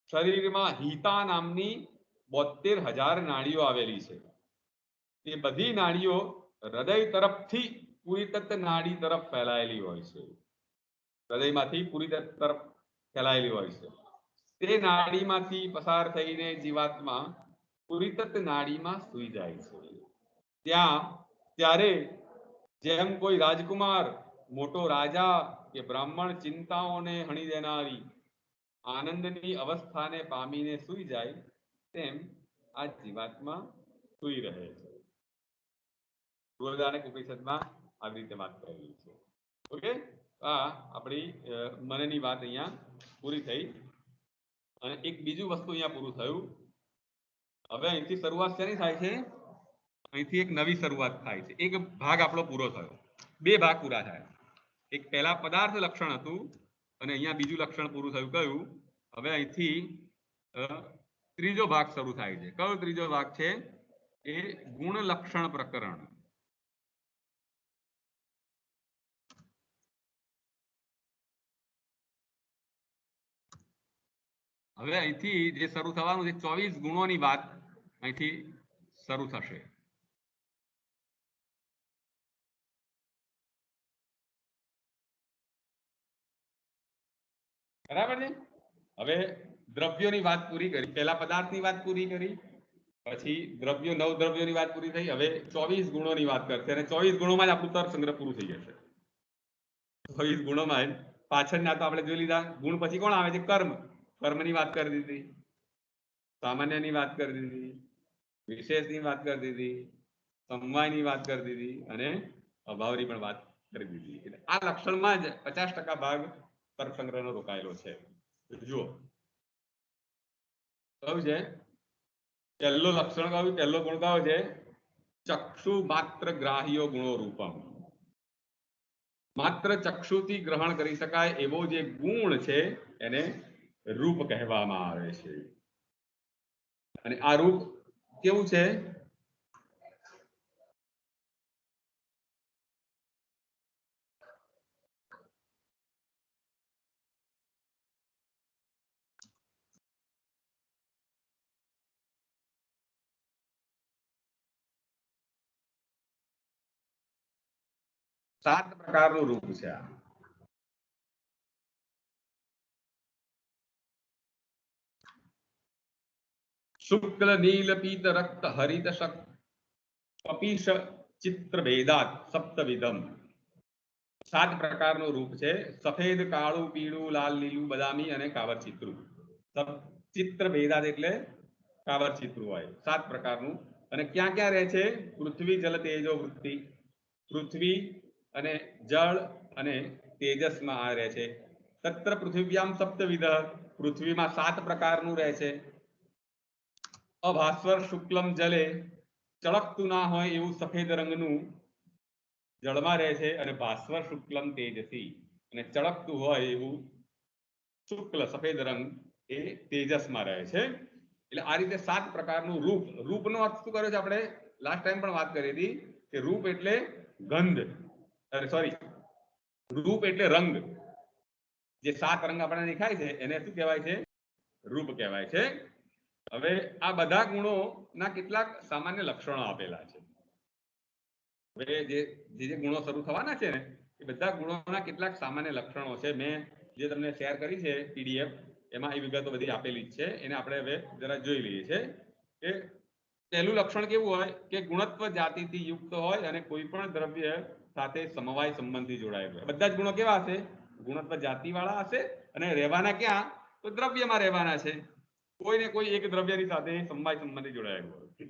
શરીરમાં હિતા નામની 72,000 નાડીઓ આવેલી છે. તે બધી નાડીઓ હૃદય તરફથી પુરીતત્વ નાડી તરફ ફેલાયેલી હોય છે. હૃદયમાંથી પુરીતત્વ તરફ ફેલાયેલી હોય છે. તે નાડીમાંથી પસાર થઈને જીવાત્મા પુરીતત્વ નાડીમાં સૂઈ જાય છે. ત્યારે જેમ કોઈ રાજકુમાર, મોટો રાજા કે બ્રાહ્મણ ચિંતાઓને હણી દેનારી આનંદની અવસ્થાને પામીને સૂઈ જાય, તેમ આ જીવાત્મા સૂઈ રહે છે. બૃહદારણ્યક ઉપનિષદમાં આવી રીતે વાત કરેલી છે. ઓકે, આ આપણી મનની વાત અહીંયા પૂરી થઈ. અને એક બીજું વસ્તુ અહીંયા પૂરું થયું. હવે અહીંથી શરૂઆત શેની થાય છે, અહીંથી એક નવી શરૂઆત થાય છે. એક ભાગ આપણો પૂરો થયો, બે ભાગ પૂરા થયા. એક પહેલા પદાર્થ લક્ષણ હતું અને અહીંયા બીજું લક્ષણ પૂરું થયું. કયું? હવે અહીંથી ત્રીજો ભાગ શરૂ થાય છે. કયો ત્રીજો ભાગ છે? એ ગુણ લક્ષણ પ્રકરણ. હવે અહીંથી જે શરૂ થવાનું છે 24 ગુણોની વાત અહીંથી શરૂ થશે. બરાબર છે. હવે દ્રવ્યોની વાત પૂરી કરી, પહેલા પદાર્થની વાત પૂરી કરી, પછી દ્રવ્યો 9 દ્રવ્યોની વાત પૂરી થઈ. હવે 24 ગુણોની વાત કરશે અને 24 ગુણોમાં જ આપણું તર્ક સંગ્રહ પૂરું થઈ જશે. 24 ગુણોમાં પાછળના તો આપણે જોઈ લીધા. ગુણ પછી કોણ આવે છે? કર્મ. કર્મની વાત કરી દીધી, સામાન્યની વાત કરી દીધી, વિશેષની વાત કરી દીધી, સમવાયની વાત કરી દીધી અને અભાવની પણ વાત કરી દીધી. એટલે આ લક્ષણમાં જ 50% ભાગ તર્ક સંગ્રહનો રોકાયેલો છે. જુઓ કયું છે પહેલો લક્ષણ, કયું પહેલો ગુણ કયો છે? ચક્ષુ માત્ર ગ્રાહ્યો ગુણો રૂપમ. માત્ર ચક્ષુથી ગ્રહણ કરી શકાય એવો જે ગુણ છે એને રૂપ કહેવામાં આવે છે. અને આ રૂપ કેવું છે? સાત પ્રકારનું રૂપ છે આ. શુક્લ નીલ પીત રક્ત હરિત કપીશ ચિત્ર ભેદાત સપ્તવિધમ. 7 પ્રકારનું રૂપ છે. સફેદ, કાળું, પીળું, લાલ, લીલું, બદામી અને કાવરચિત્રું. ચિત્ર ભેદાત એટલે કાવરચિત્રું હોય. 7 પ્રકારનું. અને ક્યાં ક્યાં રહે છે? પૃથ્વી, જલ, તેજો, વૃત્તિ. પૃથ્વી અને જળ અને તેજસમાં આ રહે છે. તત્ર પૃથ્વ્યામ સપ્તવિધ. પૃથ્વીમાં 7 પ્રકારનું રહે છે. અભાસ્વર શુક્લમ જલે, ચળકતું ના હોય એવું સફેદ રંગનું જળમાં રહે છે અને ભાસ્વર શુક્લમ તેજસી, અને ચળકતું હોય એવું શુક્લ સફેદ રંગ એ તેજસમાં રહે છે. એટલે આ રીતે 7 પ્રકારનું રૂપ. રૂપનો અર્થ શું કર્યો છે આપણે લાસ્ટ ટાઈમ પણ વાત કરી હતી કે રૂપ એટલે ગંધ, સોરી, રૂપ એટલે રંગ. જે 7 રંગ આપણને દેખાય છે એને શું કહેવાય છે? રૂપ કહેવાય છે. હવે આ બધા ગુણોના કેટલાક સામાન્ય લક્ષણો આપેલા છે. હવે જે ગુણો શરૂ થવાના છે ને એ બધા ગુણોના કેટલાક સામાન્ય લક્ષણો છે. મેં જે તમને શેર કરી છે પીડીએફ, એમાં એ વિગતો બધી આપેલી જ છે. એને આપણે હવે જરા જોઈ લઈએ છે કે પહેલું લક્ષણ કેવું હોય કે ગુણત્વ જાતિથી યુક્ત હોય અને કોઈ પણ દ્રવ્ય સાથે સમવાય સંબંધથી જોડાયેલું હોય. બધા જ ગુણો કેવા હશે? ગુણત્વ જાતિ વાળા હશે અને રહેવાના ક્યાં? તો દ્રવ્યમાં રહેવાના છે. કોઈ ને કોઈ એક દ્રવ્યની સાથે સમવાય સંબંધથી જોડાયેલું હોય,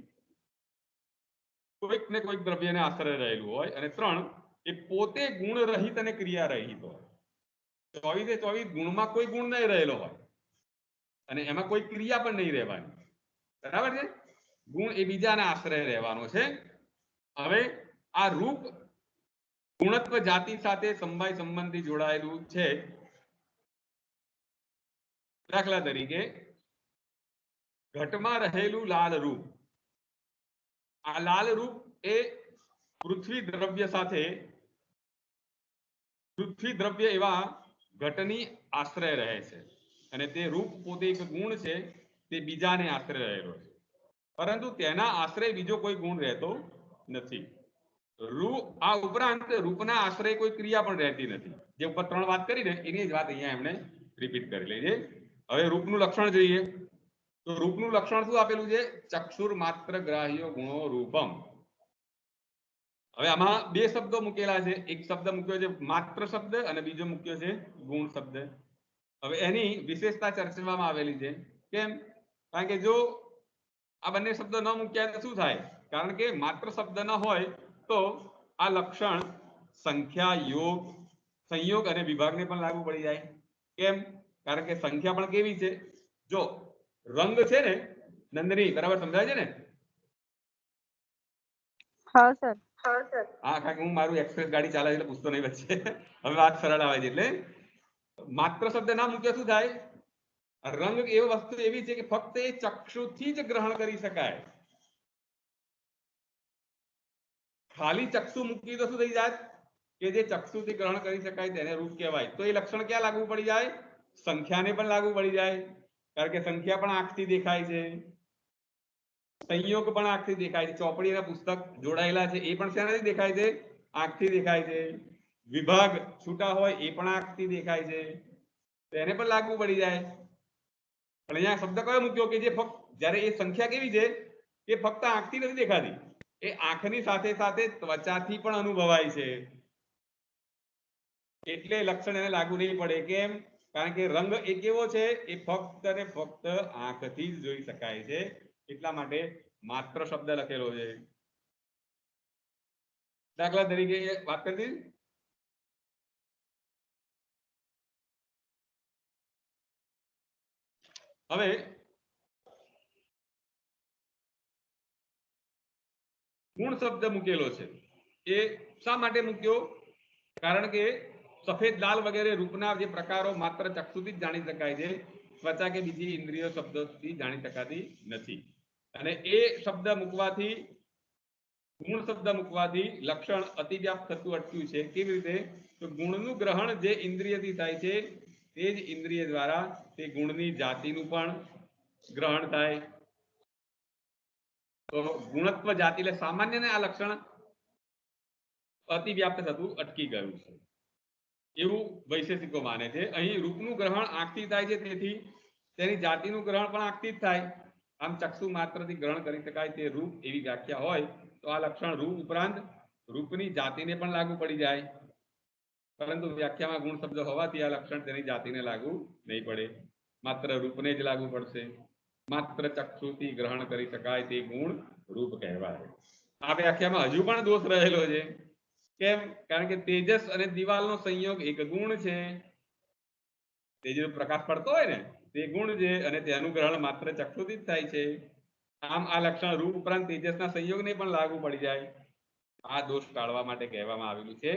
કોઈક ને કોઈક દ્રવ્યને આશ્રય રહેલું હોય. અને 3, એ પોતે ગુણ રહિત અને ક્રિયા રહિત હોય. 24 ગુણમાં કોઈ ગુણ નહીં રહેલો હોય અને એમાં કોઈ ક્રિયા પણ નહીં રહેવાની. બરાબર છે? ગુણ એ બીજાને આશ્રય રહેવાનો છે. હવે આ રૂપ ગુણત્વ જાતિ સાથે સમવાય સંબંધથી જોડાયેલું છે. દાખલા તરીકે ઘટમાં રહેલું લાલ રૂપ, આ લાલ રૂપ એ પૃથ્વી દ્રવ્ય સાથે, પૃથ્વી દ્રવ્ય એવા ઘટની આશ્રય રહે છે અને તે રૂપ પોતે એક ગુણ છે, તે બીજાને આશ્રય રહેલો છે, પરંતુ તેના આશ્રય બીજો કોઈ ગુણ રહેતો નથી. આ ઉપરાંત રૂપના આશ્રય કોઈ ક્રિયા પણ રહેતી નથી. જે ઉપર 3 વાત કરી ને એની જ વાત અહીંયા એમણે રિપીટ કરી લેજે. હવે રૂપનું લક્ષણ જોઈએ તો રૂપનું લક્ષણ શું આપેલું છે? ચક્ષુર માત્ર ગ્રાહ્ય ગુણો રૂપમ. હવે આમાં 2 શબ્દો મૂકેલા છે. એક શબ્દ મૂક્યો છે માત્ર શબ્દ અને બીજો મૂક્યો છે ગુણ શબ્દ. હવે એની વિશેષતા ચર્ચવામાં આવેલી છે. કેમ? કારણ કે જો આ બંને શબ્દો ન મૂક્યા તો શું થાય? કારણ કે માત્ર શબ્દ ન હોય તો આ લક્ષણ સંખ્યા, યોગ, સંયોગ અને વિભાગને પણ લાગુ પડી જાય. કેમ? કારણ કે સંખ્યા પણ કેવી છે? જો રંગ છે ને નંદની, બરાબર સમજાય છે ને? હા સર. હા, કારણ કે હું મારું એક્સપ્રેસ ગાડી ચાલે એટલે પૂછતો નહીં વચ્ચે. હવે વાત સરળ આવે છે. એટલે માત્ર શબ્દ ના મૂક્યા શું થાય? રંગ એવી વસ્તુ એવી છે કે ફક્ત એ ચક્ષુથી જ ગ્રહણ કરી શકાય. ખાલી ચક્ષુ મૂકી તો શું થઈ જાય કે જે ચક્ષુથી ગ્રહણ કરી શકાય તેને રૂપ કહેવાય. તો એ લક્ષણ ક્યાં લાગુ પડી જાય? સંખ્યાને પણ લાગુ પડી જાય. કારણ કે સંખ્યા પણ આંખથી દેખાય છે, સંયોગ પણ આંખથી દેખાય છે. ચોપડીના પુસ્તક જોડાયેલા છે એ પણ શેનાથી દેખાય છે? આંખથી દેખાય છે. વિભાગ છૂટા હોય એ પણ આંખથી દેખાય છે, તેને પણ લાગુ પડી જાય. પણ અહીંયા શબ્દ કયો મૂક્યો કે જે ફક્ત જ્યારે એ સંખ્યા કેવી છે એ ફક્ત આંખથી નથી દેખાતી, એ આંખની સાથે સાથે ત્વચાથી પણ અનુભવાય છે. એટલે લક્ષણ એને લાગુ નહીં પડે. કેમ? કારણ કે રંગ એ કેવો છે? એ ફક્ત ને ફક્ત આંખથી જ જોઈ શકાય છે. એટલા માટે માત્ર શબ્દ લખેલો છે. દાખલા તરીકે વાત કરી દીધી. હવે ગુણ શબ્દ મૂકેલો છે. એ શા માટે મૂક્યો? કારણ કે સફેદ, લાલ વગેરે રૂપના જે પ્રકારો માત્ર ચક્ષુથી જ જાણી શકાય છે, ત્વચા કે બીજી ઇન્દ્રિયો શબ્દોથી જાણી શકાતી નથી. અને એ શબ્દ મૂકવાથી, ગુણ શબ્દ મૂકવાથી લક્ષણ અતિવ્યાપ્ત થતું અટક્યું છે. કેવી રીતે? તો ગુણનું ગ્રહણ જે ઇન્દ્રિયથી થાય છે તે જ ઇન્દ્રિય દ્વારા તે ગુણની જાતિનું પણ ગ્રહણ થાય. તો ગુણત્વ જાતિ એટલે સામાન્યને આ લક્ષણ અતિવ્યાપ્ત થતું અટકી ગયું છે એવું વૈશેષિકો માને છે. અહીં રૂપનું ગ્રહણ આંખથી થાય છે, તેથી તેની જાતિનું ગ્રહણ પણ આંખથી જ થાય. આમ ચક્ષુ માત્રથી ગ્રહણ કરી શકાય તે રૂપ એવી વ્યાખ્યા હોય તો આ લક્ષણ રૂપ ઉપરાંત રૂપની જાતિને પણ લાગુ પડી જાય. પરંતુ વ્યાખ્યામાં ગુણ શબ્દ હોવાથી આ લક્ષણ તેની જાતિને લાગુ નહીં પડે, માત્ર રૂપને જ લાગુ પડશે. માત્ર ચક્ષુથી ગ્રહણ કરી શકાય તે ગુણ રૂપ કહેવાય. આ વ્યાખ્યામાં હજુ પણ દોષ રહેલો છે. કેમ? કારણ કે તેજસ અને દિવાલનો સંયોગ એક ગુણ છે. તેજનો પ્રકાશ પડતો હોય ને તે ગુણ છે અને તેનું ગ્રહણ માત્ર ચક્ષુથી જ થાય છે. આમ આ લક્ષણ રૂપ ઉપરાંત તેજસના સંયોગને પણ લાગુ પડી જાય. આ દોષ ટાળવા માટે કહેવામાં આવેલું છે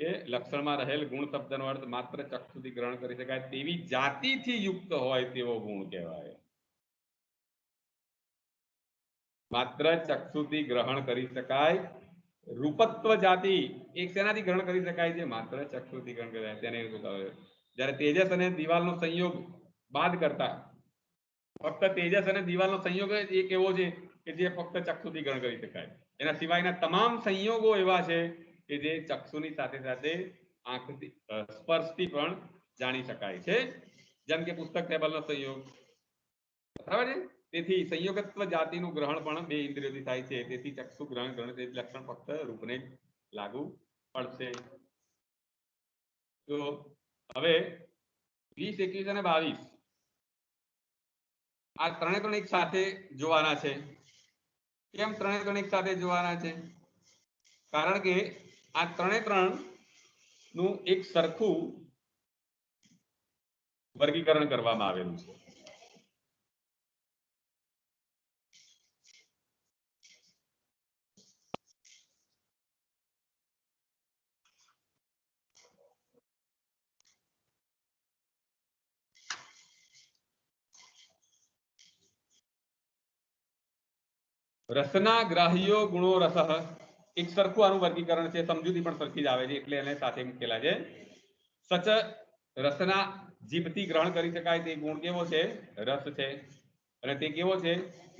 કે લક્ષણમાં રહેલ ગુણ શબ્દનો અર્થ માત્ર ચક્ષુથી ગ્રહણ કરી શકાય તેવી જાતિથી યુક્ત હોય તેવો ગુણ કહેવાય. માત્ર ચક્ષુથી ગ્રહણ કરી શકાય રૂપત્વ જાતિ એક શેનાથી ગ્રહણ કરી શકાય છે? માત્ર ચક્ષુથી ગ્રહણ કરી શકાય તેને જ્યારે તેજસ અને દિવાલનો સંયોગ બાદ કરતા ફક્ત તેજસ અને દિવાલનો સંયોગ એક એવો છે કે જે ફક્ત ચક્ષુથી ગ્રહણ કરી શકાય. એના સિવાયના તમામ સંયોગો એવા છે કે જે ચક્ષુની સાથે સાથે આંખથી સ્પર્શથી પણ જાણી શકાય છે. જેમ કે પુસ્તક ટેબલનો સંયોગ, બરાબર છે. તેથી સંયોગત્વ જાતિનું ગ્રહણ પણ બે ઇન્દ્રિયોથી થાય છે. તેથી ચક્ષુ ગ્રહણ તે લક્ષણ ફક્ત રૂપને જ લાગુ પડશે. તો હવે 20, 21 અને 22 આ ત્રણે એક સાથે જોવાના છે. કેમ ત્રણે એક સાથે જોવાના છે? કારણ કે આ ત્રણે નું એક સરખું વર્ગીકરણ કરવામાં આવેલું છે. રસના ગ્રાહ્યો ગુણો રસ એક સરખું આનું વર્ગીકરણ છે. સમજૂતી પણ સરખી જ આવે છે એટલે એને સાથે મૂકેલા છે. સચ રસના જીભથી ગ્રહણ કરી શકાય તે ગુણ કેવો છે? રસ છે. અને તે કેવો છે?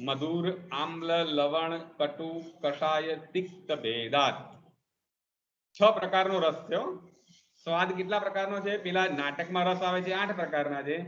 મધુર, આમ્લ, લવણ, કટુ, કષાય, તિક્ત, ભેદાત. 6 પ્રકારનો રસ છે. સ્વાદ કેટલા પ્રકારનો છે? પેલા નાટકમાં રસ આવે છે 8 પ્રકારના છે.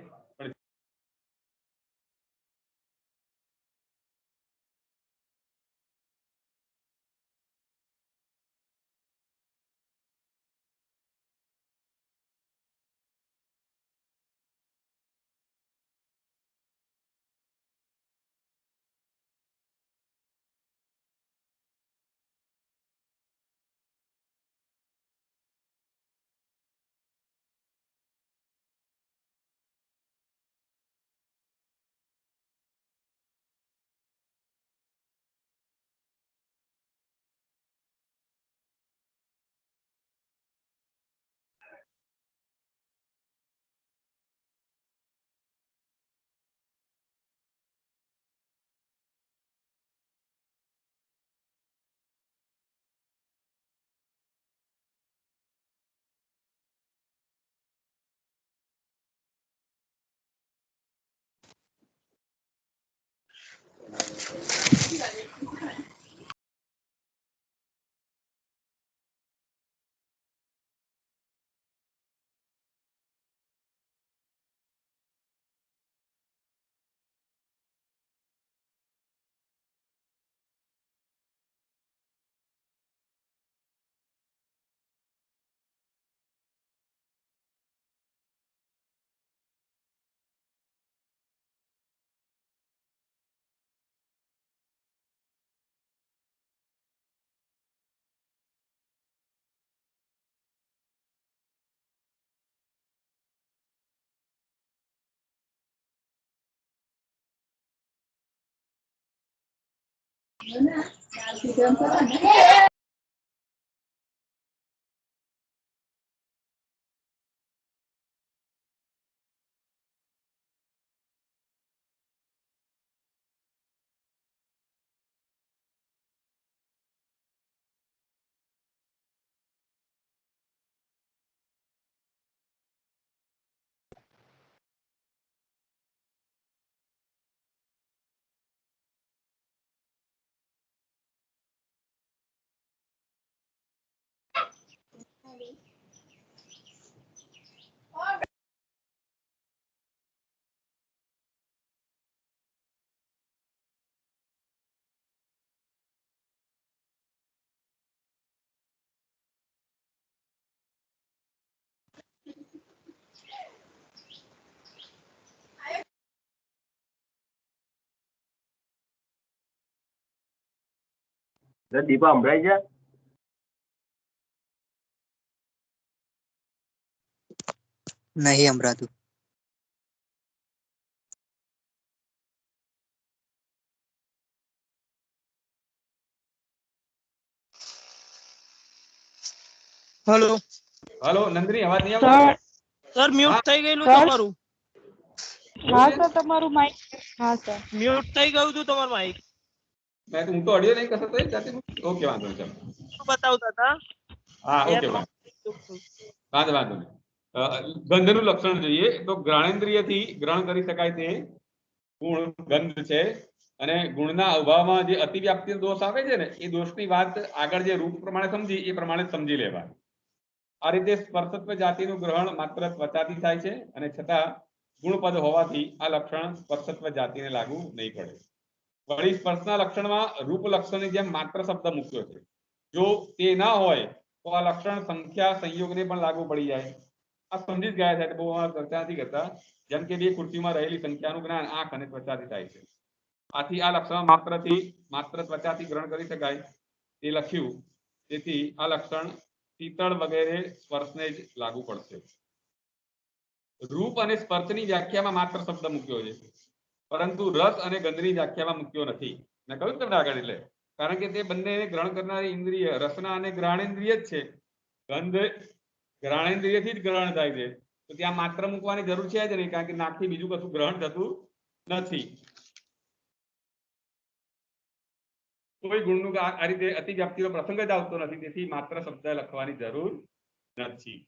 દીપા સંભળાય છે? नहीं संभળાતું. हेलो હલો નંદની અવાજ નહીં સર આવતો? सर म्यूट हाँ। થઈ ગયેલું સર તમારું હા એવું છે? સર તમારું માઇક હા સર મ્यूट થઈ ગયું હતું તમારું માઇક મેં તો હું તો અડિયો નહીં કરતો તો જાતે ઓકે વાંધો નહીં ચાલો. શું બતાવતા હતા હા બે ઓકે ત્રણ વાંધો નહીં. ગંધનું લક્ષણ જોઈએ તો ગ્રાણેન્દ્રિયથી ગ્રહણ કરી શકાય તે ગુણ ગંધ છે અને ગુણના અભાવમાં જે અતિવ્યાપ્તિ દોષ આવે છે ને એ દોષની વાત આગળ જે રૂપ પ્રમાણે સમજી એ પ્રમાણે સમજી લેવા. આ રીતે સ્પર્શત્વ જાતિનું ગ્રહણ માત્ર ત્વચાથી થાય છે અને છતાં ગુણપદ હોવાથી આ લક્ષણ સ્પર્શત્વ જાતિને લાગુ નહીં પડે. વળી સ્પર્શના લક્ષણમાં રૂપ લક્ષણની જેમ માત્ર શબ્દ મૂક્યો છે. જો તે ના હોય તો આ લક્ષણ સંખ્યા સંયોગને પણ લાગુ પડી જાય. આ સમજી જ ગયા છે બહુ ચર્ચા નથી કરતા. જેમ કે બે ખુરશીમાં રહેલી સંખ્યાનું જ્ઞાન આંખ અને ત્વચાથી થાય છે. આથી આ લક્ષણ માત્ર ત્વચાથી ગ્રહણ કરી શકાય તે લખ્યું. તેથી આ લક્ષણ શીતળ વગેરે સ્પર્શને જ લાગુ પડશે. રૂપ અને સ્પર્શની વ્યાખ્યામાં માત્ર શબ્દ મૂક્યો છે પરંતુ રસ અને ગંધની વ્યાખ્યામાં મૂક્યો નથી. મેં કહ્યું તમને આગળ એટલે કારણ કે તે બંને ગ્રહણ કરનારી ઇન્દ્રિય રસના અને ગ્રહણેન્દ્રિય જ છે. ગંધ ગ્રહણેન્દ્રિયથી જ ગ્રહણ થાય છે તો ત્યાં માત્ર મૂકવાની જરૂર છે જ નહીં કારણ કે નાકથી બીજું કશું ગ્રહણ થતું નથી. કોઈ ગુણનું આ રીતે અતિવ્યાપ્તિનો પ્રસંગ જ આવતો નથી તેથી માત્ર શબ્દ લખવાની જરૂર નથી.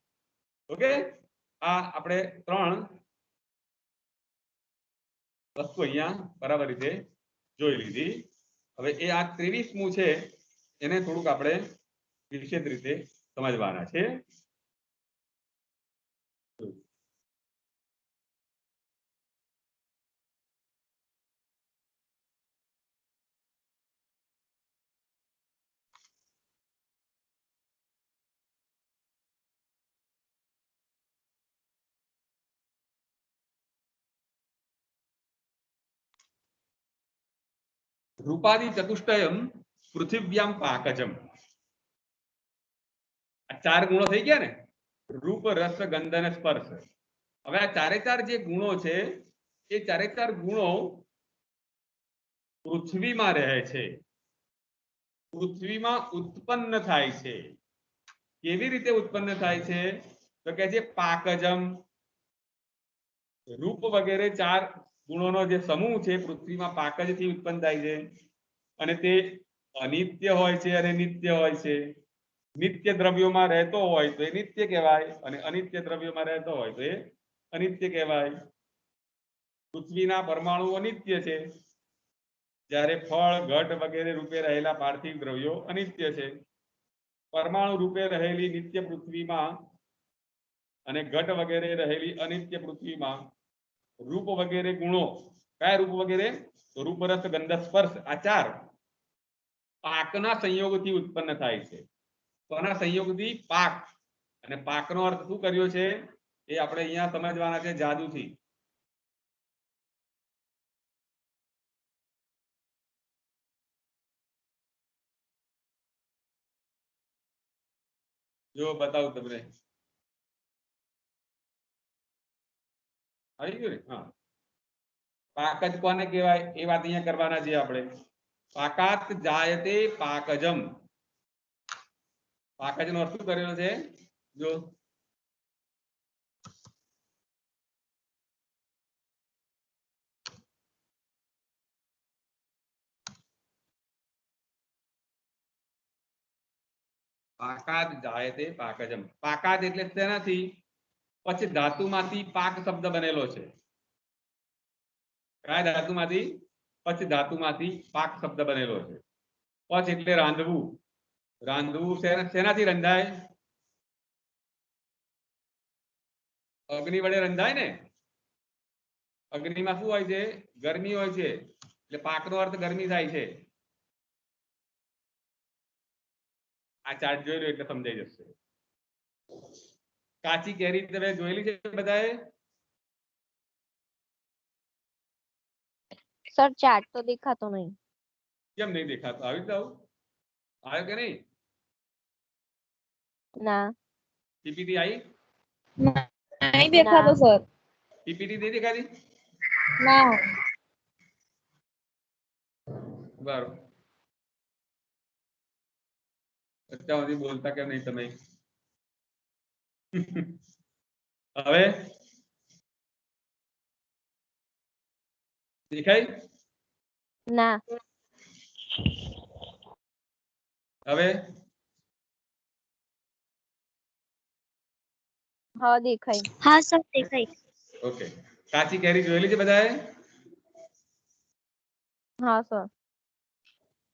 ઓકે આ આપણે ત્રણ વસ્તુ અહીંયા બરાબર રીતે જોઈ લીધી. હવે એ આ 23મું છે એને થોડુંક આપણે વિશેષ રીતે સમજવાના છે. રૂપાદિ ચતુષ્ટયમ પૃથિવ્યામ પાકજમ. આ ચાર ગુણો થઈ ગયા ને રૂપ રસ ગંધ અને સ્પર્શ. હવે આ ચારે ચાર જે ગુણો છે એ ચારે ચાર ગુણો પૃથ્વીમાં રહે છે. પૃથ્વીમાં ઉત્પન્ન થાય છે. કેવી રીતે ઉત્પન્ન થાય છે તો કે છે પાકજમ. રૂપ વગેરે ચાર ગુણોનો જે સમૂહ છે પૃથ્વીમાં પાકજથી ઉત્પન્ન થાય છે અને તે અનિત્ય હોય છે અને નિત્ય હોય છે. નિત્ય દ્રવ્યોમાં રહેતો હોય તો એ નિત્ય કહેવાય અને અનિત્ય દ્રવ્યોમાં રહેતો હોય તો એ અનિત્ય કહેવાય. પૃથ્વીના પરમાણુઓ નિત્ય છે જ્યારે ફળ ઘટ વગેરે રૂપે રહેલા પાર્થિવ દ્રવ્યો અનિત્ય છે. પરમાણુ રૂપે રહેલી નિત્ય પૃથ્વીમાં અને ઘટ વગેરે રહેલી અનિત્ય પૃથ્વીમાં રૂપ વગેરે ગુણો કયા રૂપ વગેરે તો રૂપ રસ ગંધ સ્પર્શ આ ચાર પાકના સંયોગથી ઉત્પન્ન થાય છે. તો આના સંયોગથી પાક અને પાકનો અર્થ શું કર્યો છે એ આપણે અહીંયા સમજવાના છે જાદુથી. જો બતાવું તમને આવી ગયું ને. હા પાક જ કોને કહેવાય એ વાત અહીંયા કરવાના છે આપણે. પાકાત જાયતે પાકજમ. પાકજનો અર્થ શું કરેલો છે જો પાકાત જાયતે પાકજમ. પાકાત એટલે તેનાથી પછી ધાતુમાંથી પાક શબ્દ બનેલો છે. કયા ધાતુમાંથી પછી ધાતુમાંથી પાક શબ્દ બનેલો છે. પચ એટલે રાંધવું. રાંધવું શેનાથી રંધાય અગ્નિ વડે રંધાય ને. અગ્નિમાં શું હોય છે ગરમી હોય છે એટલે પાકનો અર્થ ગરમી થાય છે. આ ચાર્ટ જોઈ લો એટલે સમજાઈ જશે. કાચી કેરી તમે જોયેલી છે બધાએ? સર ચાર્ટ તો દેખાતો નહીં. કેમ નહીં દેખાતો? આવી જાવ આવ્યો કે નહીં? ના પીપીટી આવી? નહીં દેખાતો સર. પીપીટી નહીં દેખાતી? ના બરાબર. અત્યાર સુધી બોલતા કેમ નહીં તમે? હવે દેખાય? ના. હવે હા દેખાય. હા સર દેખાય. ઓકે, કાચી કેરી જોયેલી છે બધાએ? હા સર.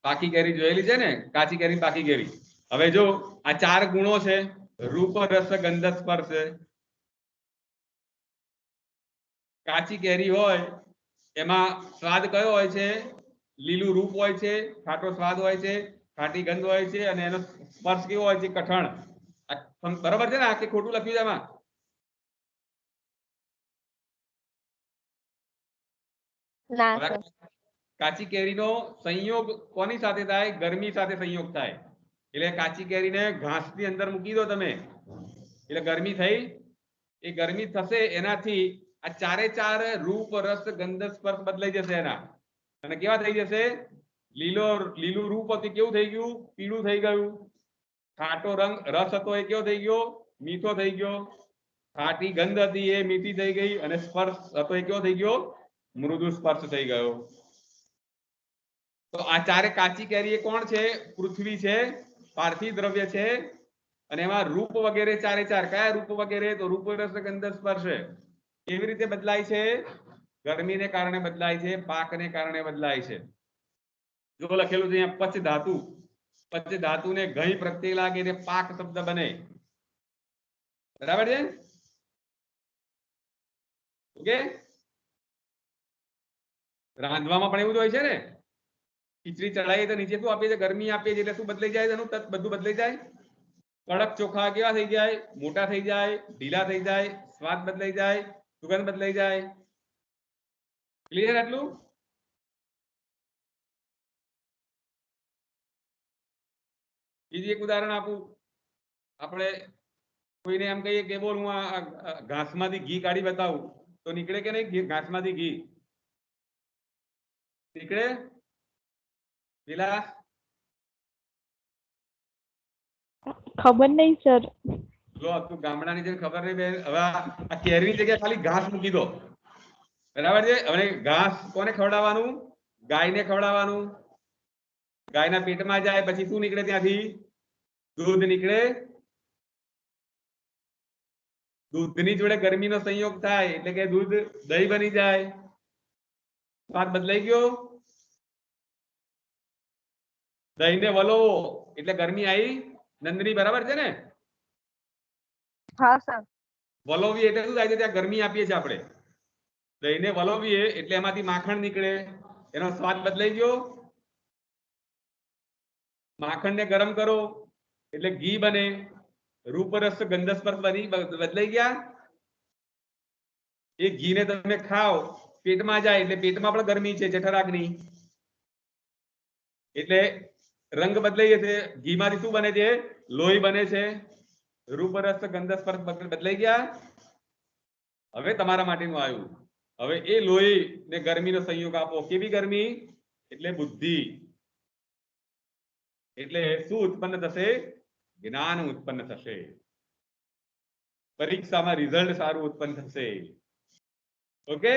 પાકી કેરી જોયેલી છે ને, કાચી કેરી પાકી કેરી. હવે જો આ 4 ગુણો છે, રૂપ રસ ગંધ સ્પર્શ. કાચી કેરી હોય એમાં સ્વાદ કયો હોય છે? લીલું રૂપ હોય છે, ખાટો સ્વાદ હોય છે, ખાટી ગંધ હોય છે, અને એનો સ્પર્શ કેવો હોય છે? કઠણ. બરાબર છે ને? આ કે ખોટું લખ્યું છે એમાં? ના સર. કાચી કેરીનો સંયોગ કોની સાથે થાય? ગરમી સાથે સંયોગ થાય. એટલે કાચી કેરીને ઘાસની અંદર મૂકી દો તમે, એટલે ગરમી થઈ. એ ગરમી થશે એનાથી આ 4 રૂપ રસ ગંધ સ્પર્શ બદલાઈ જશે એના, અને કેવા થઈ જશે? લીલું રૂપ હતું કેવું થઈ ગયું? પીળું થઈ ગયું. ખાટો રસ હતો એ કેવો થઈ ગયો? મીઠો થઈ ગયો. ખાટી ગંધ હતી એ મીઠી થઈ ગઈ, અને સ્પર્શ હતો એ કેવો થઈ ગયો? મૃદુ સ્પર્શ થઈ ગયો. તો આ 4 કાચી કેરી એ કોણ છે? પૃથ્વી છે, પાર્થિવ દ્રવ્ય છે. અને એમાં રૂપ વગેરે 4 કયા રૂપ વગેરે? તો રૂપ રસ ગંધ સ્પર્શ. કેવી રીતે બદલાય છે? ગરમીને કારણે બદલાય છે, પાકને કારણે બદલાય છે. જો લખેલું છે અહીંયા પચ ધાતુ. પચ ધાતુને ઘઈ પ્રત્યય લાગે એટલે પાક શબ્દ બને. બરાબર છે? ઓકે. રાંધવામાં પણ એવું જ હોય છે ને. ખીચડી ચડાવીએ તો નીચે શું આપીએ છીએ? ગરમી આપીએ છીએ, એટલે શું બદલાઈ જાય? એનું તત્વ બધું બદલાઈ જાય. કડક ચોખા કેવા થઈ જાય? મોટા થઈ જાય, ઢીલા થઈ જાય, સ્વાદ બદલાઈ જાય, સુગંધ બદલાઈ જાય. ક્લિયર આટલું? બીજું એક ઉદાહરણ આપું. આપણે કોઈને એમ કહીએ કે બોલ હું આ ઘાસમાંથી ઘી કાઢી બતાવું, તો નીકળે કે નહીં? ઘાસમાંથી ઘી નીકળે? પેલા ખબર નહીં સર. લો તું ગામડાની જેને ખબર નહીં બેન. હવે આ કેરીની જગ્યાએ ખાલી ઘાસ મૂકી દો. બરાબર છે? હવે ઘાસ કોને ખવડાવવાનું? ગાયને ખવડાવવાનું. ગાયના પેટમાં જાય પછી શું નીકળે? ત્યાંથી દૂધ નીકળે. દૂધની જોડે ગરમીનો સંયોગ થાય એટલે કે દૂધ દહીં બની જાય. સ્વાદ બદલાઈ ગયો. દહીંને વલોવો એટલે ગરમી આવી. નંદની બરાબર છે ને? હા સર. વલોવી એટલે શું થાય છે? ત્યાં ગરમી આપીએ છીએ આપણે. દહીંને વલોવીએ એટલે એમાંથી માખણ નીકળે, એનો સ્વાદ બદલાઈ ગયો. માખણને ગરમ કરો એટલે ઘી બને. રૂપ રસ ગંધ સ્પર્શ બદલાઈ ગયા. એ ઘીને તમે ખાઓ, પેટમાં જાય એટલે પેટમાં પણ ગરમી છે, જઠરાગ્નિ. એટલે રંગ બદલાઈ જશે. ઘીમાંથી શું બને છે? લોહી બને છે. રૂપ રસ ગંધ સ્પર્શ બદલાઈ ગયા. હવે તમારા માટેનું આવ્યું. હવે એ લોહી ને ગરમીનો સંયોગ આપો. કેવી ગરમી? એટલે બુદ્ધિ. એટલે શું ઉત્પન્ન થશે? જ્ઞાન ઉત્પન્ન થશે. પરીક્ષામાં રિઝલ્ટ સારું ઉત્પન્ન થશે. ઓકે,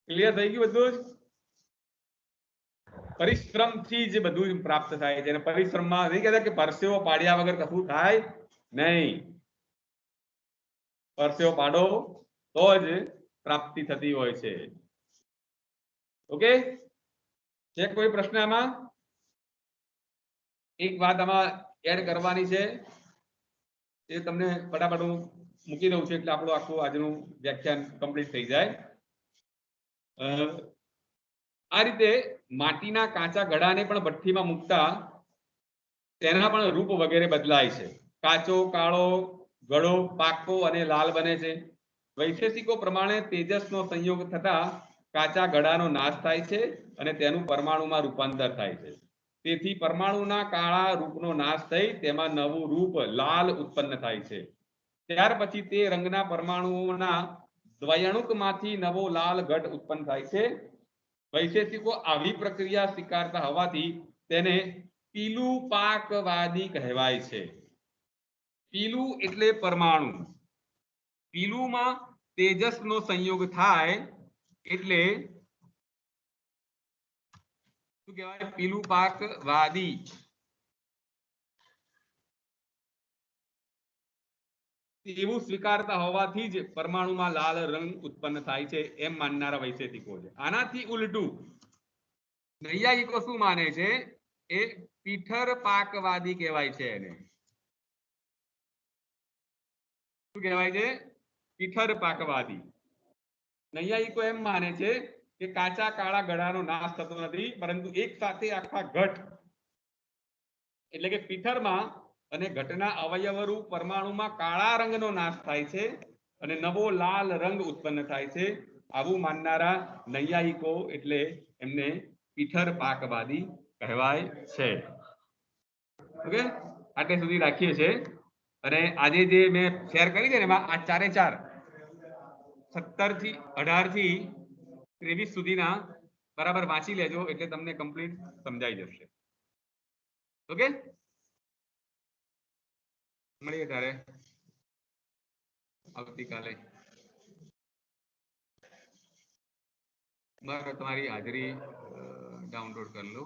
ક્લિયર થઈ ગયું બધું જ? પરિશ્રમથી જ બધું પ્રાપ્ત થાય છે. અને પરિશ્રમમાં નહીં કહેતા કે પરસેવો પાડ્યા વગર કશું થાય નહીં. પરસેવો પાડો તો જ પ્રાપ્તિ થતી હોય છે. ઓકે, છે કોઈ પ્રશ્ન આમાં? એક વાત આમાં એડ કરવાની છે, એ તમને ફટાફટ હું મૂકી દઉં છું એટલે આપણું આખું આજનું વ્યાખ્યાન કમ્પ્લીટ થઈ જાય. આ રીતે માટીના કાચા ઘડાને પણ ભઠ્ઠીમાં મૂકતા તેના પણ રૂપ વગેરે બદલાય છે. કાચો કાળો ઘડો પાકો અને લાલ બને છે. વૈશેષિકો પ્રમાણે તેજસનો સંયોગ થતા કાચા ઘડાનો નાશ થાય છે અને તેનું પરમાણુમાં રૂપાંતર થાય છે. તેથી પરમાણુના કાળા રૂપનો નાશ થઈ તેમાં નવું રૂપ લાલ ઉત્પન્ન થાય છે. ત્યાર પછી તે રંગના પરમાણુઓના દ્વયણુકમાંથી નવો લાલ ઘટ ઉત્પન્ન થાય છે. વૈશેષિકો આવી પ્રક્રિયા સ્વીકારતા હોવાથી તેને પીલું પાકવાદી કહેવાય છે. પીલું એટલે પરમાણુ. પીલુંમાં તેજસનો સંયોગ થાય એટલે શું કહેવાય? પીલું પાકવાદી. એવું સ્વીકારતા હોવાથી જ પરમાણુમાં લાલ રંગ ઉત્પન્ન થાય છે એમ માનનારા વૈશેષિકો છે. આનાથી ઉલટું નૈયાયિકો શું માને છે? એ પીઠર પાકવાદી કહેવાય છે. એને શું કહેવાય છે? પીઠર પાકવાદી. નૈયાયિકો એમ માને છે કે કાચા કાળા ગળાનો નાશ થતો નથી, પરંતુ એક સાથે આખા ઘટ એટલે કે પીઠરમાં અને ઘટના અવયવરૂપ પરમાણુમાં કાળા રંગનો નાશ થાય છે અને નવો લાલ રંગ ઉત્પન્ન થાય છે. આવું માનનારા નૈયાયિકો એટલે એમને પીઠર પાકવાદી કહેવાય છે. ઓકે, આટલે સુધી રાખીએ છીએ. અને આજે જે મેં શેર કરી છે ને એમાં આ ચારે ચાર 17 થી 18 થી 23 સુધીના બરાબર વાંચી લેજો એટલે તમને કમ્પ્લીટ સમજાઈ જશે. ઓકે, મળીએ ત્યારે આવતીકાલે. તમારી હાજરી ડાઉનલોડ કરી લો.